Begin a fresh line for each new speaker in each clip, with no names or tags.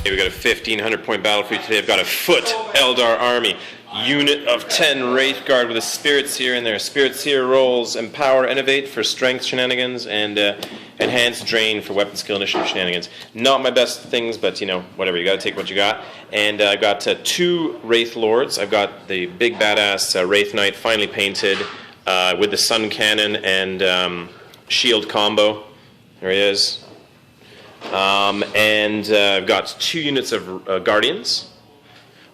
We got a 1,500 point battle for you today. I've got a foot Eldar army. Unit of 10 Wraithguard with a Spiritseer in there. Spiritseer rolls Empower Innovate for strength shenanigans and Enhanced Drain for weapon skill initiative shenanigans. Not my best things, but you know, whatever. You gotta take what you got. And I've got 2 Wraithlords. I've got the big badass Wraithknight finally painted with the Suncannon and shield combo. There he is. I've got 2 units of Guardians.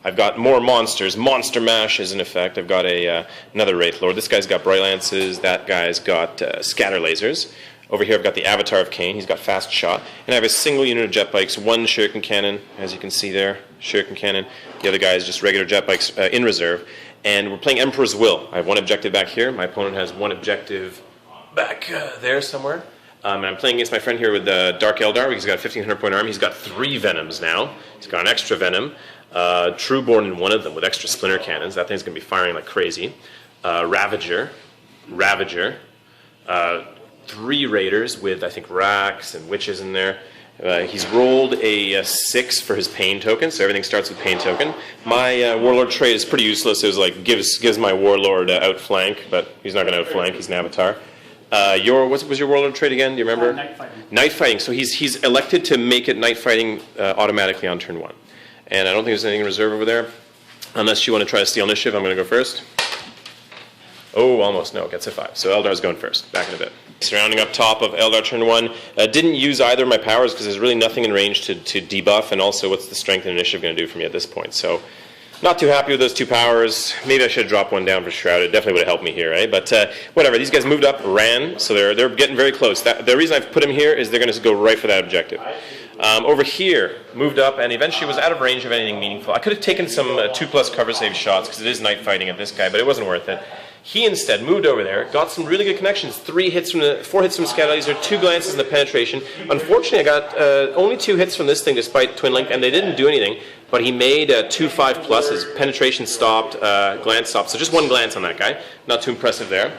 I've got more monsters. Monster Mash is in effect. I've got another Wraithlord. This guy's got Brightlance. That guy's got ScatterLasers. Over here I've got the Avatar of Cain. He's got Fast Shot. And I have a single unit of Jetbikes, 1 Shuriken Cannon, as you can see there. Shuriken Cannon. The other guy is just regular Jetbikes in reserve. And we're playing Emperor's Will. I have 1 objective back here. My opponent has 1 objective back there somewhere. And I'm playing against my friend here with Dark Eldar. He's got a 1,500 point army. He's got 3 Venoms now. He's got an extra Venom. Trueborn in one of them with extra splinter cannons. That thing's going to be firing like crazy. Ravager. 3 Raiders with, I think, Racks and Witches in there. He's rolled a 6 for his pain token, so everything starts with pain token. My Warlord trait is pretty useless. It was like, gives my Warlord outflank, but he's not going to outflank. He's an Avatar. What was your Warlord trait again? Do you remember?
Night fighting.
Night fighting. So he's elected to make it night fighting automatically on turn 1. And I don't think there's anything in reserve over there. Unless you want to try to steal initiative, I'm going to go first. Oh, almost. No, gets a 5. So Eldar's going first. Back in a bit. Surrounding up top of Eldar turn 1. Didn't use either of my powers because there's really nothing in range to debuff. And also, what's the strength and initiative going to do for me at this point? So, not too happy with those 2 powers. Maybe I should have dropped 1 down for Shroud. It definitely would have helped me here, right? But whatever. These guys moved up, ran. So they're getting very close. The reason I've put them here is they're going to go right for that objective. Over here, moved up, and eventually was out of range of anything meaningful. I could have taken some 2+ cover save shots, because it is night fighting at this guy, but it wasn't worth it. He instead moved over there, got some really good connections. 4 hits from ScatterLaser, 2 glances in the penetration. Unfortunately, I got only 2 hits from this thing, despite Twin Link, and they didn't do anything. But he made 2 5+. Penetration stopped, glance stopped. So just 1 glance on that guy. Not too impressive there.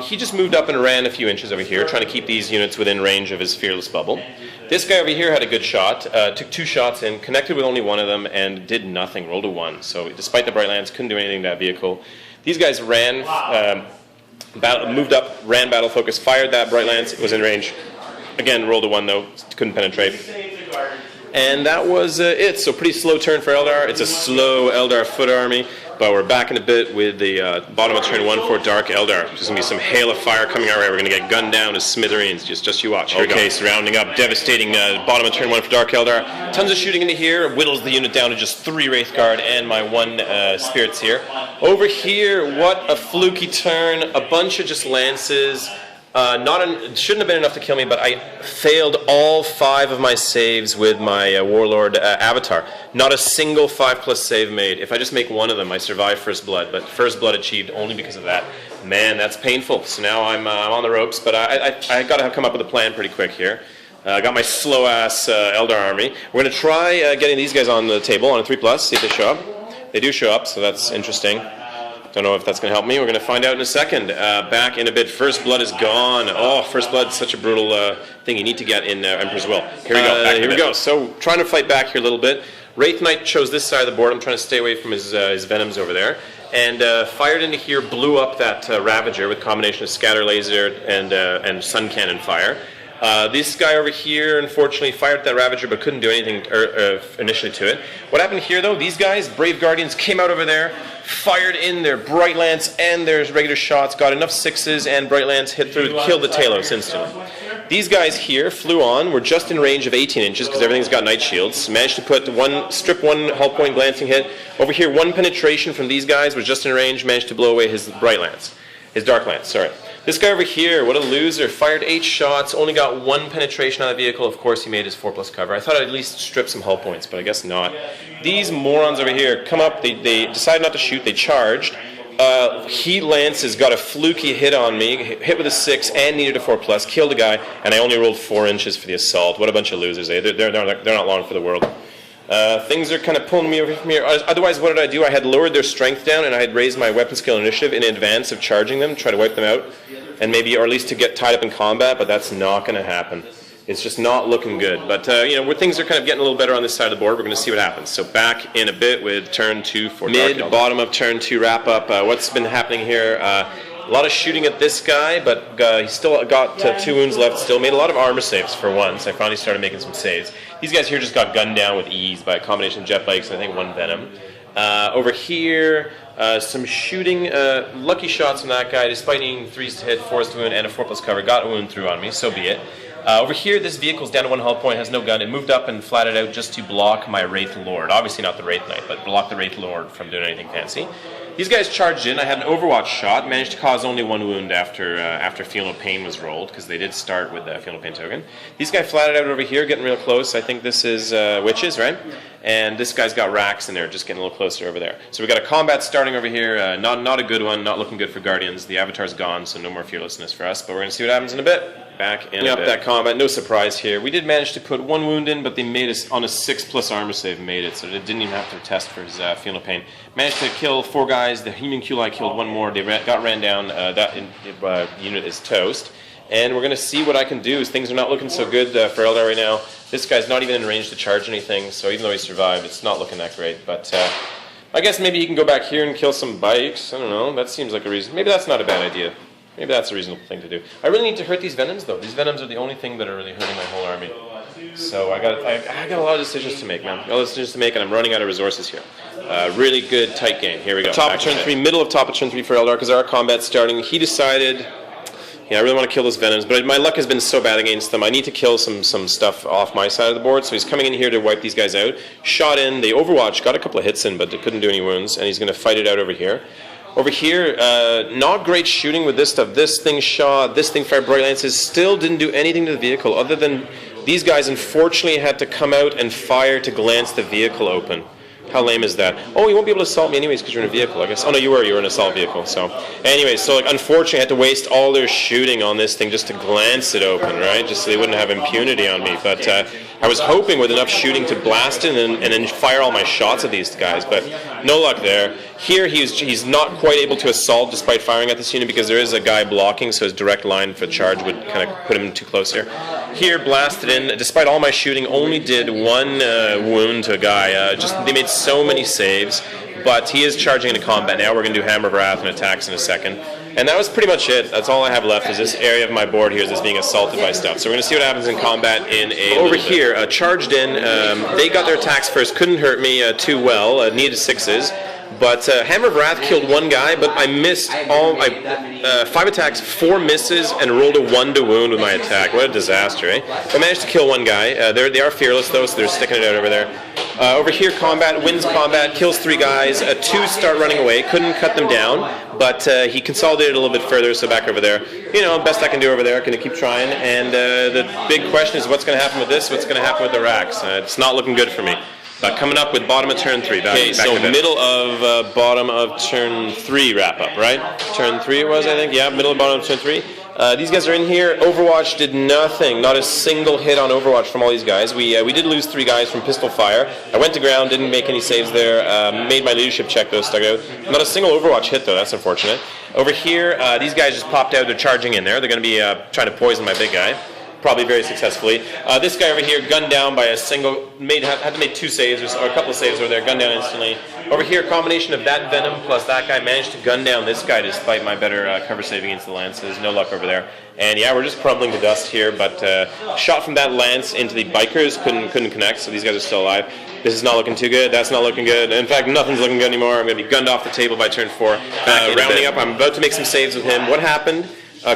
He just moved up and ran a few inches over here, trying to keep these units within range of his Fearless Bubble. This guy over here had a good shot, took 2 shots in, connected with only 1 of them, and did nothing, rolled a 1. So despite the Brightlance, couldn't do anything to that vehicle. These guys ran, moved up, ran battle focus, fired that Brightlance, it was in range. Again, rolled a 1 though, couldn't penetrate. And that was it. So pretty slow turn for Eldar. It's a slow Eldar foot army, but we're back in a bit with the bottom of turn 1 for Dark Eldar. There's going to be some hail of fire coming our way. We're going to get gunned down to smithereens. Just you watch. Okay, surrounding up, devastating bottom of turn 1 for Dark Eldar. Tons of shooting into here. Whittles the unit down to just 3 Wraithguard and my 1 Spiritseer. Over here, what a fluky turn. A bunch of just lances. Shouldn't have been enough to kill me, but I failed all 5 of my saves with my Warlord Avatar. Not a single 5+ save made. If I just make 1 of them, I survive First Blood, but First Blood achieved only because of that. Man, that's painful. So now I'm on the ropes, but I got to come up with a plan pretty quick here. I got my slow-ass Eldar army. We're going to try getting these guys on the table on a 3+, see if they show up. They do show up, so that's interesting. Don't know if that's going to help me. We're going to find out in a second. Back in a bit. First Blood is gone. Oh, First Blood is such a brutal thing you need to get in Emperor's Will. Here we go. Here we go. So trying to fight back here a little bit. Wraithknight chose this side of the board. I'm trying to stay away from his Venoms over there. And fired into here, blew up that Ravager with a combination of ScatterLaser and Suncannon fire. This guy over here, unfortunately, fired that Ravager but couldn't do anything initially to it. What happened here, though, these guys, Brave Guardians, came out over there, fired in their Brightlance and their regular shots, got enough 6s, and Brightlance hit through to kill the Talos instantly. These guys here flew on, were just in range of 18 inches because everything's got night shields. Managed to put strip 1 hull point glancing hit. Over here, 1 penetration from these guys was just in range, managed to blow away his Brightlance. His Darklance, sorry. This guy over here, what a loser, fired 8 shots, only got 1 penetration on the vehicle. Of course, he made his 4+ cover. I thought I'd at least strip some hull points, but I guess not. These morons over here come up, they decided not to shoot, they charged. Heat Lances got a fluky hit on me, hit with a 6 and needed a 4+, killed a guy, and I only rolled 4 inches for the assault. What a bunch of losers, eh? They're not long for the world. Things are kind of pulling me over from here. Otherwise, what did I do? I had lowered their strength down, and I had raised my weapon skill initiative in advance of charging them, try to wipe them out, and maybe, or at least to get tied up in combat, but that's not going to happen. It's just not looking good. But, you know, where things are kind of getting a little better on this side of the board, we're going to see what happens. So back in a bit with turn 2 for mid, bottom of turn 2 wrap up. What's been happening here? A lot of shooting at this guy, but he still got 2 wounds left still. Made a lot of armor saves for once. I finally started making some saves. These guys here just got gunned down with ease by a combination of Jetbikes and I think 1 Venom. Over here, some shooting, lucky shots from that guy, despite needing 3s to hit, 4s to wound, and a 4+ cover. Got a wound through on me, so be it. Over here, this vehicle's down to 1 hull point, has no gun. It moved up and flatted out just to block my Wraithlord. Obviously not the Wraithknight, but block the Wraithlord from doing anything fancy. These guys charged in. I had an Overwatch shot, managed to cause only 1 wound after Feel No Pain was rolled, because they did start with the Feel No Pain token. These guys flatted out over here, getting real close. I think this is Witches, right? And this guy's got racks in there, just getting a little closer over there. So we got a combat starting over here. Not a good one, not looking good for Guardians. The Avatar's gone, so no more fearlessness for us. But we're going to see what happens in a bit. Back in up that combat, no surprise here. We did manage to put 1 wound in, but they made us on a 6+ armor save, made it, so they didn't even have to test for his Feel No Pain. Managed to kill 4 guys. The Human Qli killed 1 more. They got ran down. That unit is toast. And we're going to see what I can do. Things are not looking so good for Eldar right now. This guy's not even in range to charge anything, so even though he survived, it's not looking that great. But I guess maybe he can go back here and kill some bikes. I don't know. That seems like a reason. Maybe that's not a bad idea. Maybe that's a reasonable thing to do. I really need to hurt these Venoms, though. These Venoms are the only thing that are really hurting my whole army. So I got a lot of decisions to make, man. A lot of decisions to make, and I'm running out of resources here. Really good, tight game. Here we go. Top of turn 3, middle of top of turn 3 for Eldar, because our combat's starting. He decided, yeah, I really want to kill those Venoms, but my luck has been so bad against them. I need to kill some stuff off my side of the board, so he's coming in here to wipe these guys out. Shot in, the Overwatch got a couple of hits in, but it couldn't do any wounds, and he's going to fight it out over here. Over here, not great shooting with this stuff. This thing shot, this thing fired Brightlances, still didn't do anything to the vehicle, other than these guys unfortunately had to come out and fire to glance the vehicle open. How lame is that? Oh, you won't be able to assault me anyways because you're in a vehicle, I guess. Oh no, you were an assault vehicle, so. Anyways, so like, unfortunately I had to waste all their shooting on this thing just to glance it open, right? Just so they wouldn't have impunity on me, but I was hoping with enough shooting to blast it and then fire all my shots at these guys, but no luck there. Here he's not quite able to assault despite firing at this unit because there is a guy blocking, so his direct line for charge would kind of put him too close here. Here, blasted in, despite all my shooting, only did 1 wound to a guy. They made so many saves, but he is charging into combat now. We're going to do Hammer of Wrath and attacks in a second. And that was pretty much it. That's all I have left is this area of my board here is being assaulted by stuff. So we're going to see what happens in combat in a over here, charged in. They got their attacks first. Couldn't hurt me too well. Needed 6s. But Hammer of Wrath killed 1 guy, but I missed all 5 attacks, 4 misses, and rolled a 1 to wound with my attack. What a disaster, eh? I managed to kill 1 guy. They are fearless, though, so they're sticking it out over there. Over here, combat, wins combat, kills 3 guys. 2 start running away, couldn't cut them down, but he consolidated a little bit further, so back over there. You know, best I can do over there, going to keep trying. And the big question is what's going to happen with this, what's going to happen with the racks. It's not looking good for me. Coming up with bottom of turn 3. Okay, so middle of bottom of turn 3 wrap up, right? Turn 3 it was, I think. Yeah, middle of bottom of turn 3. These guys are in here. Overwatch did nothing. Not a single hit on Overwatch from all these guys. We did lose 3 guys from pistol fire. I went to ground, didn't make any saves there. Made my leadership check, though, stuck out. Not a single Overwatch hit, though. That's unfortunate. Over here, these guys just popped out. They're charging in there. They're going to be trying to poison my big guy. Probably very successfully. This guy over here, gunned down by a single, had to make 2 saves, or a couple of saves over there, gunned down instantly. Over here, a combination of that Venom plus that guy managed to gun down this guy despite my better cover save against the lances. No luck over there. And yeah, we're just crumbling to dust here, but shot from that lance into the bikers, couldn't connect, so these guys are still alive. This is not looking too good, that's not looking good. In fact, nothing's looking good anymore. I'm going to be gunned off the table by turn 4. Rounding up, I'm about to make some saves with him. What happened?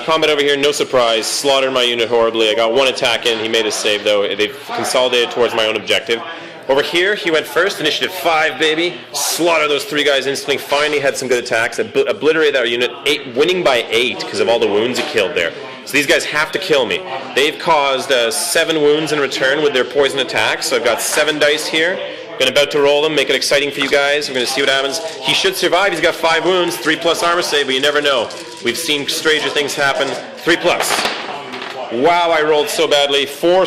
Combat over here, no surprise. Slaughtered my unit horribly. I got 1 attack in. He made a save, though. They've consolidated towards my own objective. Over here, he went first. Initiative 5, baby. Slaughter those 3 guys instantly. Finally had some good attacks. Obliterated our unit, winning by 8 because of all the wounds he killed there. So these guys have to kill me. They've caused 7 wounds in return with their poison attacks. So I've got 7 dice here. Been about to roll them, make it exciting for you guys. We're going to see what happens. He should survive. He's got 5 wounds, 3+ armor save, but you never know. We've seen stranger things happen. 3+. Wow, I rolled so badly. 3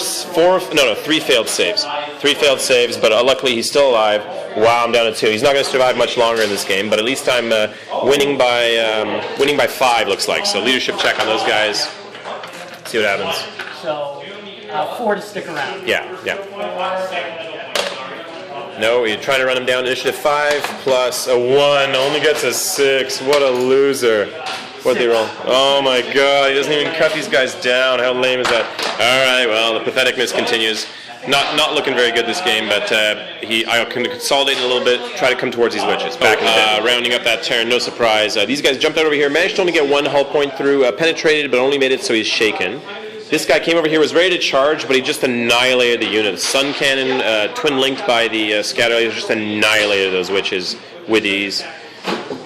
failed saves. 3 failed saves, but luckily he's still alive. Wow, I'm down to 2. He's not going to survive much longer in this game, but at least I'm winning by 5, looks like. So leadership check on those guys. See what happens.
So 4 to stick around.
Yeah, yeah. No, you're trying to run him down. Initiative 5 plus a 1. Only gets a 6. What a loser. What'd they roll? Oh my god, he doesn't even cut these guys down. How lame is that? Alright, well, the pathetic miss continues. Not looking very good this game, but I can consolidate a little bit, try to come towards these witches. Back rounding up that turn, no surprise. These guys jumped out over here, managed to only get 1 hull point through, penetrated, but only made it so he's shaken. This guy came over here, was ready to charge, but he just annihilated the unit. Suncannon, twin-linked by the ScatterLaser, just annihilated those witches with ease.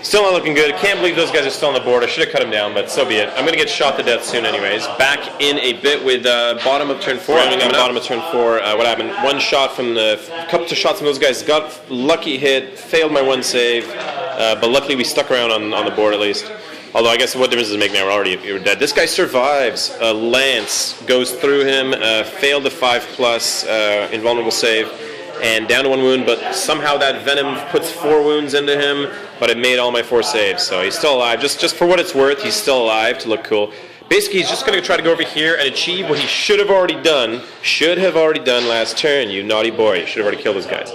Still not looking good. Can't believe those guys are still on the board. I should have cut him down, but so be it. I'm going to get shot to death soon anyways. Back in a bit with bottom of turn 4. Bottom of turn 4. What happened? One shot from couple of shots from those guys. Got lucky hit, failed my 1 save, but luckily we stuck around on the board at least. Although I guess what difference does it make now? We're dead. This guy survives. Lance goes through him, failed the 5+, invulnerable save, and down to 1 wound, but somehow that venom puts 4 wounds into him, but it made all my 4 saves, so he's still alive. Just for what it's worth, he's still alive to look cool. Basically, he's just going to try to go over here and achieve what he should have already done last turn, you naughty boy. You should have already killed those guys.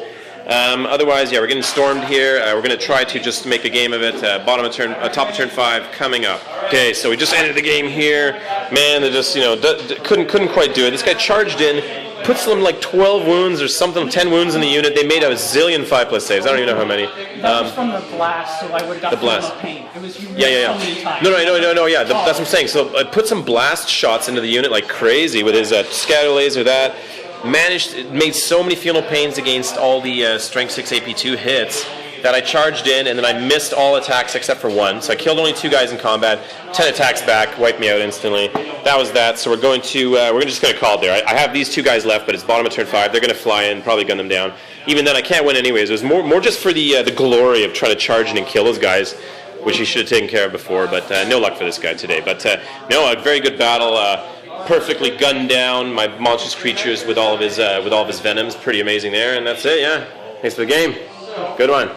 Otherwise, yeah, we're getting stormed here. We're going to try to just make a game of it. Bottom of turn, top of turn 5 coming up. Okay, so we just ended the game here. Man, they just couldn't quite do it. This guy charged in, puts them like 12 wounds or something, 10 wounds in the unit. They made a zillion 5+ saves. I don't even know how many.
That was from the blast, so I would have got the pain. It was so many times.
No, yeah, that's what I'm saying. So I put some blast shots into the unit like crazy with his ScatterLaser. That made so many funeral pains against all the strength 6 AP2 hits that I charged in, and then I missed all attacks except for 1. So I killed only 2 guys in combat, 10 attacks back, wiped me out instantly. That was that. So we're just going to call it there. I have these 2 guys left, but it's bottom of turn 5. They're going to fly in, probably gun them down. Even then, I can't win anyways. It was more just for the glory of trying to charge in and kill those guys, which he should have taken care of before. But no luck for this guy today. But no, a very good battle. Perfectly gunned down my monstrous creatures with all of his venoms. Pretty amazing there, and that's it. Yeah, thanks for the game. Good one.